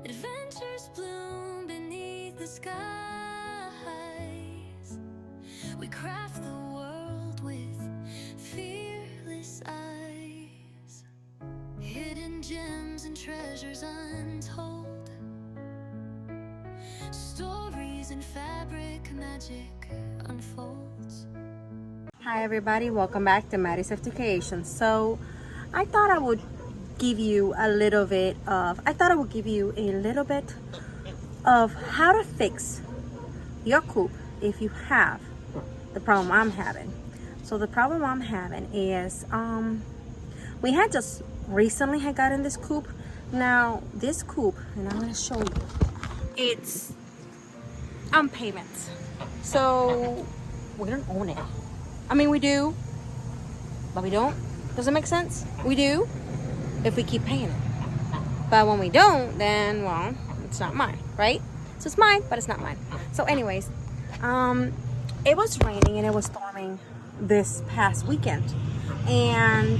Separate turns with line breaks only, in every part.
Adventures bloom beneath the skies. We craft the world with fearless eyes. Hidden gems and treasures untold. Stories in fabric, magic unfolds.
Hi everybody, welcome back to Maddie's Education. So I thought I would give you a little bit of how to fix your coop if you have the problem I'm having. So the problem I'm having is we had just recently had gotten this coop. Now this coop, and I'm going to show you, it's on payments, so we don't own it. I mean, we do, but we don't. Does it make sense? We do if we keep paying it, but when we don't, then, well, it's not mine, right? So it's mine, but it's not mine. So anyways, it was raining and it was storming this past weekend, and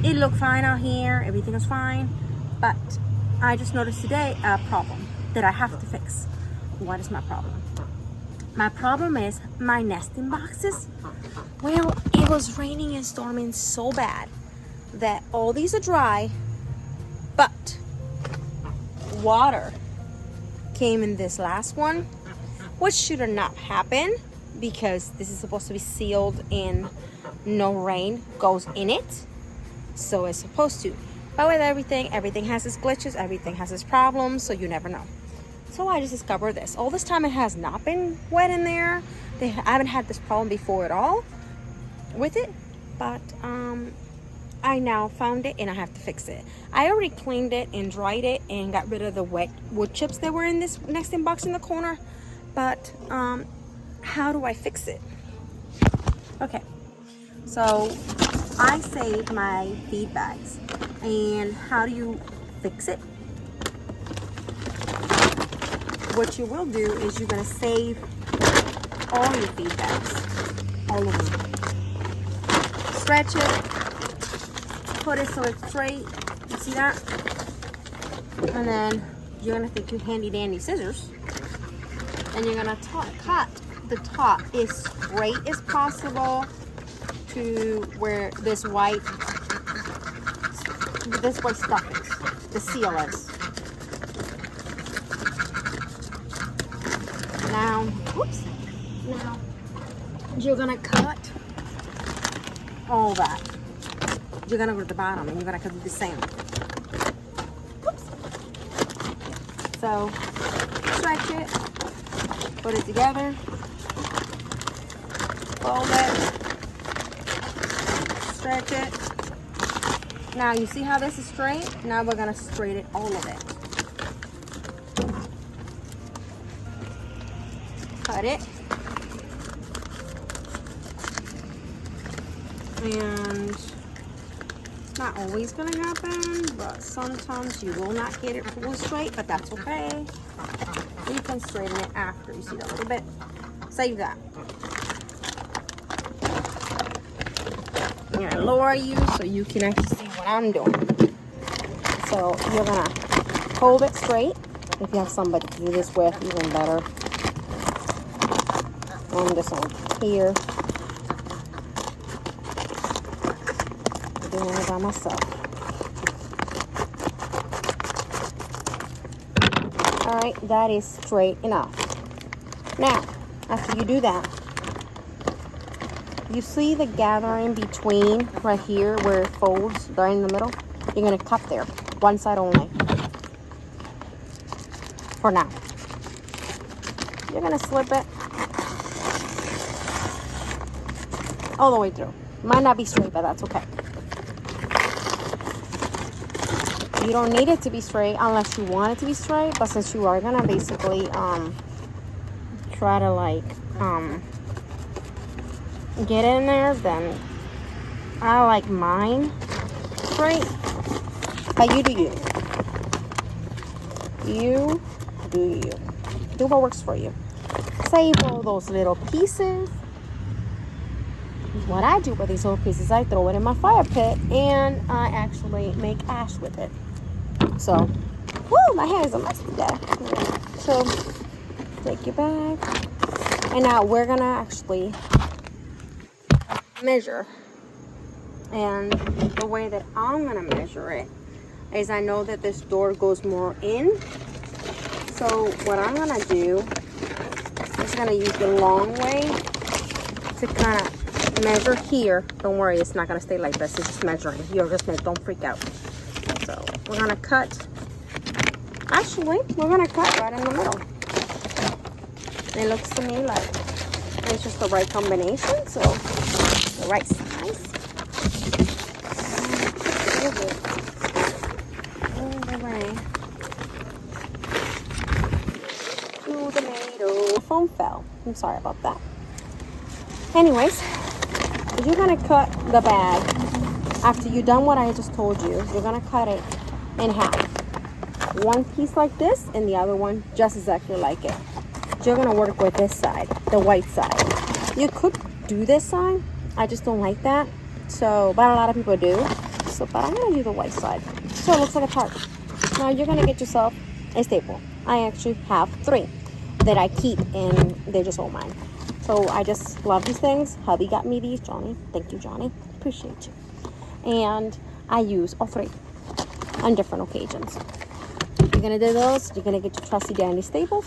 it looked fine out here. Everything was fine, but I just noticed today a problem that I have to fix. What is my problem? My problem is my nesting boxes. Well, it was raining and storming so bad that all these are dry, but water came in this last one, which should have not happened because this is supposed to be sealed and no rain goes in it. So it's supposed to. But with everything has its glitches, everything has its problems, so you never know. So I just discovered this. All this time it has not been wet in there. I haven't had this problem before at all with it, but I now found it and I have to fix it. I already cleaned it and dried it and got rid of the wet wood chips that were in this nesting box in the corner, but how do I fix it? Okay, so I saved my feed bags, and how do you fix it? What you will do is you're going to save all your feed bags, all of them. Stretch it, put it so it's straight. You see that? And then you're going to take your handy dandy scissors and you're going to cut the top as straight as possible to where this white stuff is, the seal is. Now you're gonna cut all that. You're gonna go to the bottom and you're gonna cut the same. Oops. So stretch it, put it together, fold it, stretch it. Now you see how this is straight? Now we're gonna straighten all of it. Cut it, and it's not always going to happen, but sometimes you will not get it fully straight, but that's okay. You can straighten it after. You see that little bit? Save that. I'm going to lower you so you can actually see what I'm doing. So you're going to hold it straight. If you have somebody to do this with, even better. On this one here. I'm doing it by myself. Alright, that is straight enough. Now, after you do that, you see the gathering between right here where it folds right in the middle? You're going to cut there, one side only. For now. You're going to slip it all the way through. Might not be straight, but that's okay. You don't need it to be straight unless you want it to be straight, but since you are gonna basically try to like get in there, then I like mine straight. But you do you. You do you. Do what works for you. Save all those little pieces. What I do with these little pieces, I throw it in my fire pit and I actually make ash with it. So Woo, my hair is a mess today. So take your bag. And now we're gonna actually measure. And the way that I'm gonna measure it is I know that this door goes more in. So what I'm gonna do is gonna use the long way to kind of measure here. Don't worry, it's not gonna stay like this. It's just measuring. You're just gonna, don't freak out. So we're gonna cut. Actually, we're gonna cut right in the middle. It looks to me like it's just the right combination, so the right size. All the way to the middle. The phone fell. I'm sorry about that. Anyways, you're gonna cut the bag after you've done what I just told you. You're gonna cut it in half. One piece like this and the other one just exactly like it. You're gonna work with this side, the white side. You could do this side, I just don't like that. So, but a lot of people do. So, but I'm gonna do the white side. So it looks like a tart. Now you're gonna get yourself a staple. I actually have 3 that I keep and they're just all mine. So I just love these things. Hubby got me these, Johnny. Thank you, Johnny. Appreciate you. And I use all 3 on different occasions. You're gonna do those. You're gonna get your trusty dandy staples.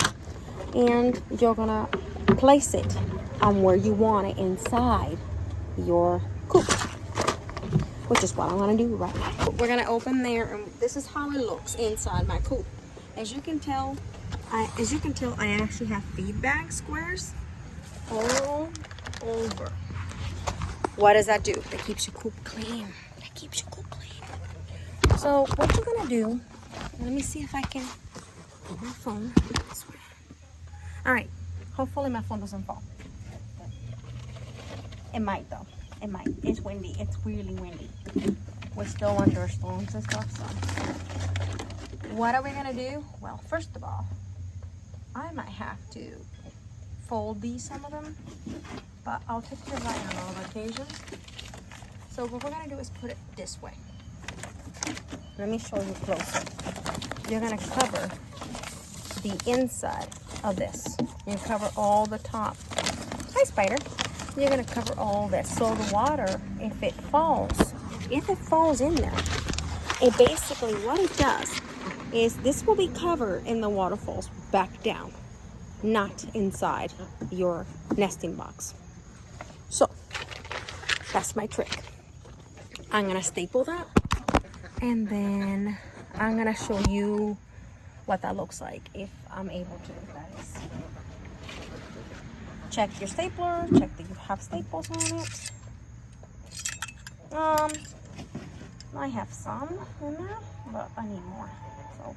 And you're gonna place it on where you want it inside your coop, which is what I'm gonna do right now. We're gonna open there, and this is how it looks inside my coop. As you can tell, I actually have feedback squares all over. What does that do? That keeps your coop clean. That keeps your coop clean. So what you're gonna do? Let me see if I can. My phone. All right, hopefully my phone doesn't fall. It might though, it might. It's windy, it's really windy. We're still under storms and stuff, so. What are we gonna do? Well, first of all, I might have to fold some of them, but I'll take care of that on all occasions. So what we're gonna do is put it this way. Let me show you closer. You're gonna cover the inside of this. You cover all the top. Hi, spider. You're gonna cover all this. So the water, if it falls in there, it basically, what it does is this will be covered and the water falls back down, not inside your nesting box. So that's my trick. I'm gonna staple that, and then I'm gonna show you what that looks like if I'm able to. That is. Check your stapler, check that you have staples on it. I have some in there, but I need more. So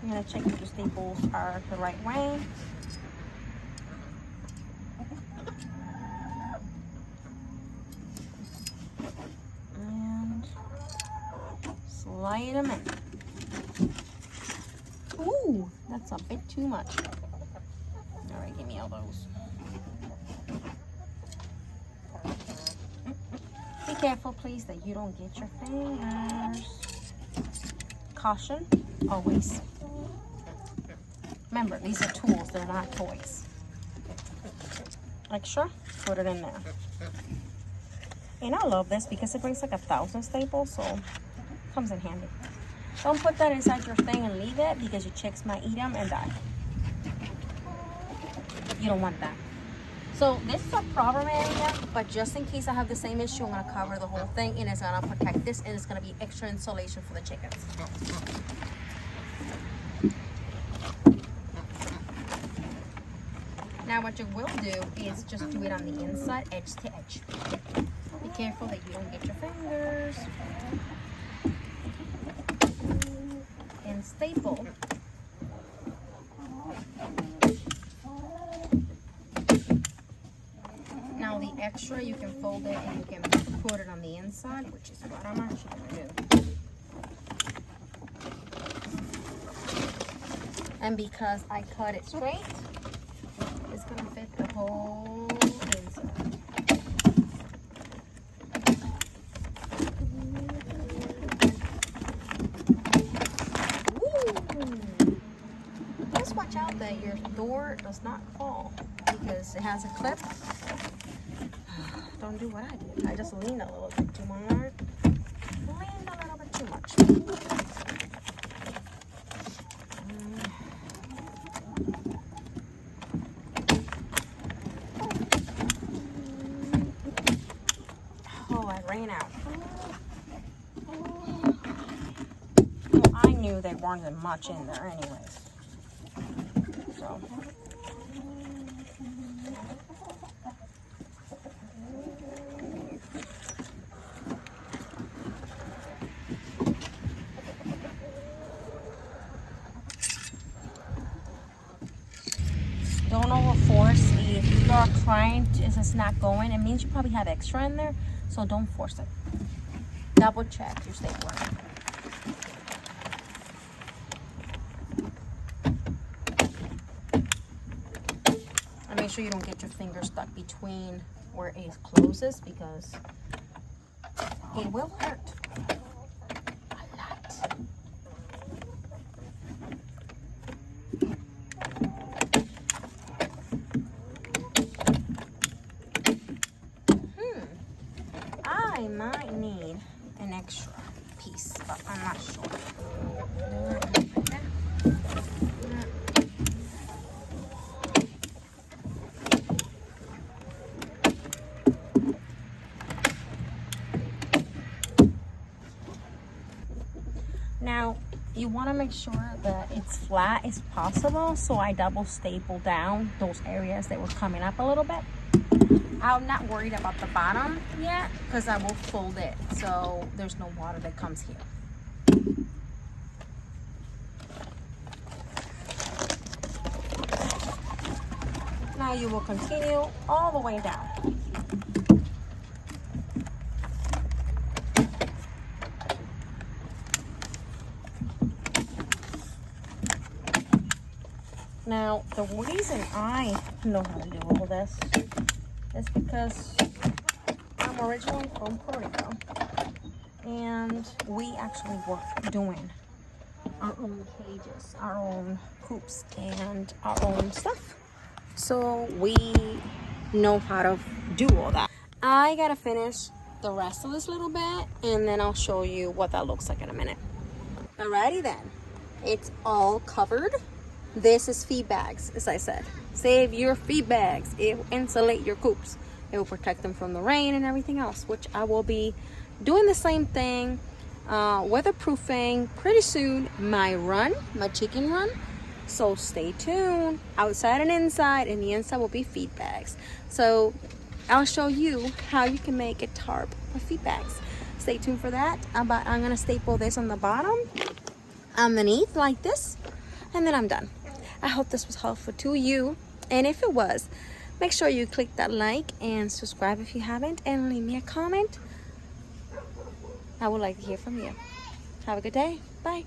I'm gonna check if your staples are the right way. And slide them in. Ooh, that's a bit too much. All right, give me all those. Be careful, please, that you don't get your fingers. Caution, always. Remember, these are tools, they're not toys. Extra, put it in there. And I love this because it brings like 1,000 staples, so it comes in handy. Don't put that inside your thing and leave it because your chicks might eat them and die. You don't want that. So this is a problem area, but just in case I have the same issue, I'm gonna cover the whole thing and it's gonna protect this and it's gonna be extra insulation for the chickens. Now what you will do is just do it on the inside, edge to edge. Be careful that you don't get your fingers. And staple. Now the extra, you can fold it and you can put it on the inside, which is what I'm actually going to do. And because I cut it straight, it's going to fit the whole inside. your door does not fall because it has a clip. Don't do what I did. I just leaned a little bit too much. Leaned a little bit too much. Oh, I ran out. Well, I knew there wasn't much in there anyways. So. Don't overforce. If your client is not going, it means you probably have extra in there, so don't force it. Double check your stapler. And make sure you don't get your finger stuck between where it closes because it will hurt a lot. I might need an extra piece, but I'm not sure. Now, you want to make sure that it's flat as possible, so I double staple down those areas that were coming up a little bit. I'm not worried about the bottom yet because I will fold it so there's no water that comes here. Now you will continue all the way down. Now, the reason I know how to do all this is because I'm originally from Puerto Rico, and we actually were doing our own cages, our own coops, and our own stuff. So we know how to do all that. I gotta finish the rest of this little bit, and then I'll show you what that looks like in a minute. Alrighty then, it's all covered. This is feed bags, as I said. Save your feed bags. It will insulate your coops. It will protect them from the rain and everything else, which I will be doing the same thing, weatherproofing pretty soon. My chicken run. So stay tuned. Outside and inside, and the inside will be feed bags. So I'll show you how you can make a tarp with feed bags. Stay tuned for that. I'm gonna staple this on the bottom, underneath like this, and then I'm done. I hope this was helpful to you, and if it was, make sure you click that like and subscribe if you haven't, and leave me a comment. I would like to hear from you. Have a good day. Bye.